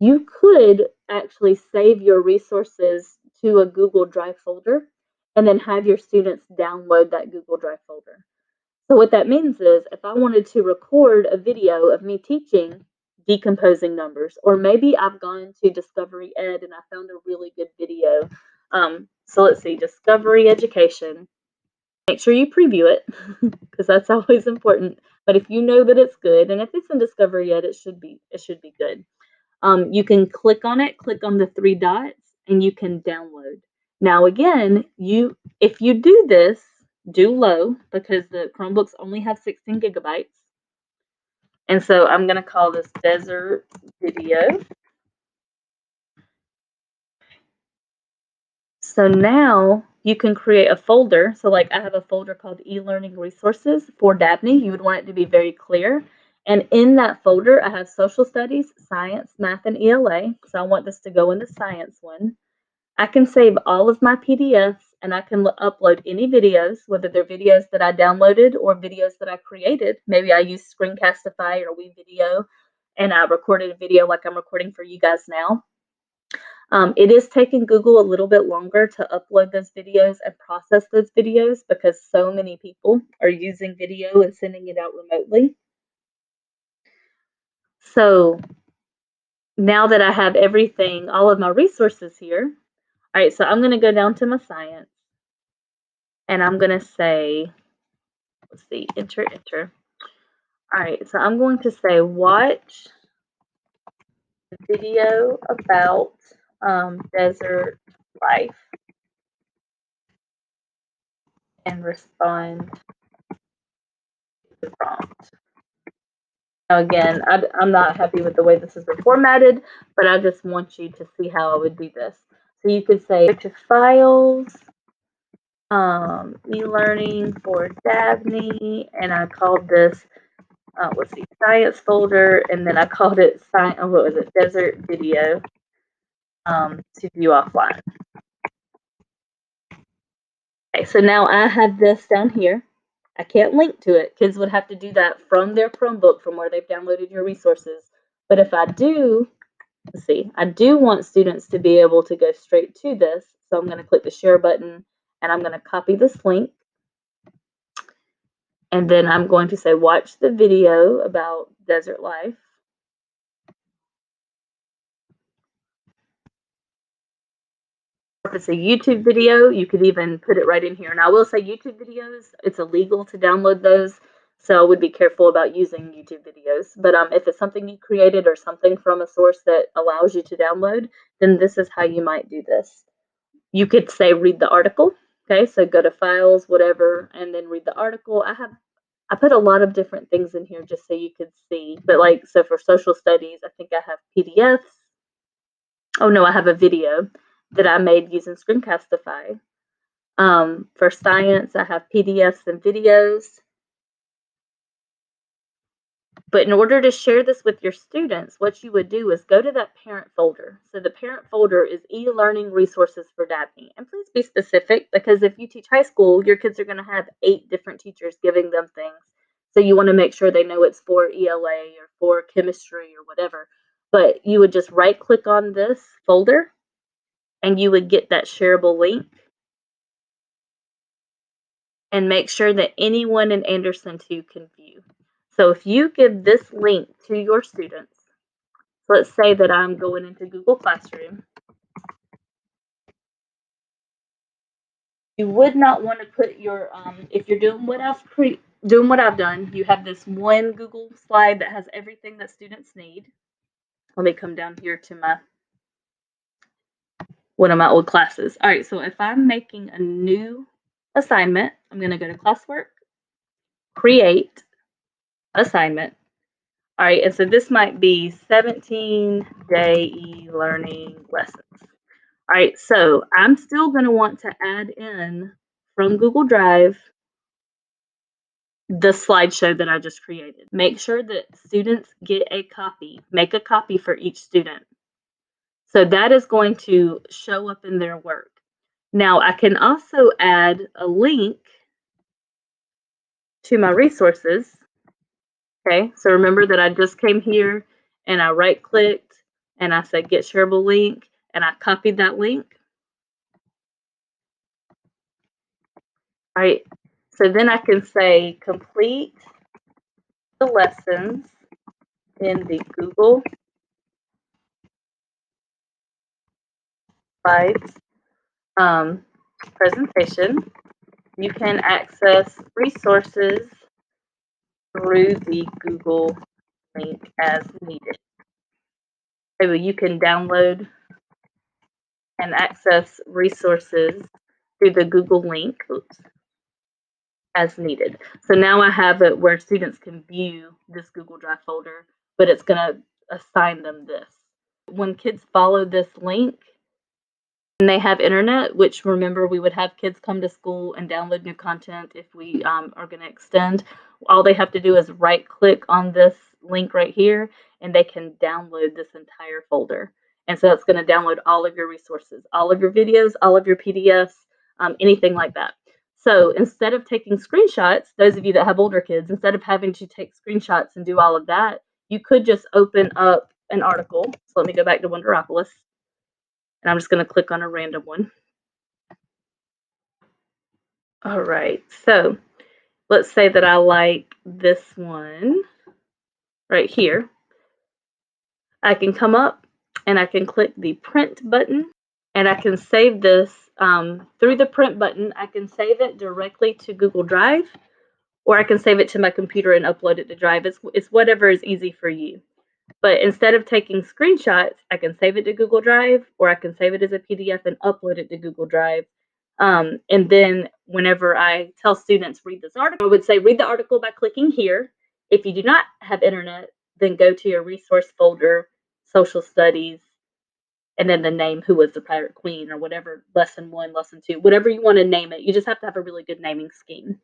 you could actually save your resources to a Google Drive folder and then have your students download that Google Drive folder. So what that means is if I wanted to record a video of me teaching decomposing numbers, or maybe I've gone to Discovery Ed and I found a really good video. So let's see, Discovery Education. Make sure you preview it because that's always important. But if you know that it's good, and if it's in Discovery Ed, it should be good. You can click on it, click on the three dots, and you can download. Now again, if you do this, do low because the Chromebooks only have 16 gigabytes. And so I'm going to call this Desert Video. So now you can create a folder. So like I have a folder called e-learning resources for Dabney. You would want it to be very clear. And in that folder, I have social studies, science, math, and ELA. So I want this to go in the science one. I can save all of my PDFs and I can upload any videos, whether they're videos that I downloaded or videos that I created. Maybe I use Screencastify or WeVideo and I recorded a video like I'm recording for you guys now. It is taking Google a little bit longer to upload those videos and process those videos because so many people are using video and sending it out remotely. So now that I have everything, all of my resources here, all right, so I'm going to go down to my science and I'm going to say, let's see, enter. All right, so I'm going to say watch video about desert life and respond to the prompt. Now again, I'm not happy with the way this is formatted, but I just want you to see how I would do this. So you could say to files, e-learning for Dabney, and I called this let's see, science folder, and then I called it desert video to view offline. Okay, so now I have this down here. I can't link to it. Kids would have to do that from their Chromebook, from where they've downloaded your resources. But if I do, let's see, I do want students to be able to go straight to this. So I'm going to click the share button and I'm going to copy this link. And then I'm going to say, watch the video about desert life. If it's a YouTube video, you could even put it right in here. And I will say YouTube videos, it's illegal to download those. So I would be careful about using YouTube videos. But if it's something you created or something from a source that allows you to download, then this is how you might do this. You could say read the article. Okay, so go to files, whatever, and then read the article. I put a lot of different things in here just so you could see. But like, so for social studies, I think I have PDFs. Oh no, I have a video that I made using Screencastify. For science, I have PDFs and videos. But in order to share this with your students, what you would do is go to that parent folder. So the parent folder is e-learning resources for Dabney. And please be specific, because if you teach high school, your kids are going to have 8 different teachers giving them things. So you want to make sure they know it's for ELA or for chemistry or whatever. But you would just right click on this folder and you would get that shareable link. And make sure that anyone in Anderson 2 can view. So if you give this link to your students, let's say that I'm going into Google Classroom, you would not want to put your, if you're doing what I've done, you have this one Google slide that has everything that students need. Let me come down here to one of my old classes. All right, so if I'm making a new assignment, I'm going to go to classwork, create assignment. All right, and so this might be 17-day e-learning lessons. All right, so I'm still going to want to add in from Google Drive the slideshow that I just created. Make sure that students get a copy. Make a copy for each student. So that is going to show up in their work. Now, I can also add a link to my resources. Okay, so remember that I just came here and I right-clicked and I said get shareable link, and I copied that link. All right. So then I can say complete the lessons in the Google Slides presentation. You can access resources through the Google link as needed. So you can download and access resources through the Google link as needed. So now I have it where students can view this Google Drive folder, but it's going to assign them this. When kids follow this link and they have internet, which remember we would have kids come to school and download new content if we are going to extend, all they have to do is right click on this link right here and they can download this entire folder. And so it's going to download all of your resources, all of your videos, all of your PDFs, anything like that. So instead of taking screenshots, those of you that have older kids, instead of having to take screenshots and do all of that, you could just open up an article. So let me go back to Wonderopolis. And I'm just going to click on a random one. All right, so let's say that I like this one right here. I can come up and I can click the print button and I can save this through the print button. I can save it directly to Google Drive, or I can save it to my computer and upload it to Drive. It's whatever is easy for you. But instead of taking screenshots, I can save it to Google Drive, or I can save it as a PDF and upload it to Google Drive. And then whenever I tell students read this article, I would say read the article by clicking here. If you do not have internet, then go to your resource folder, social studies, and then the name, Who Was the Pirate Queen, or whatever, lesson 1, lesson 2, whatever you want to name it. You just have to have a really good naming scheme.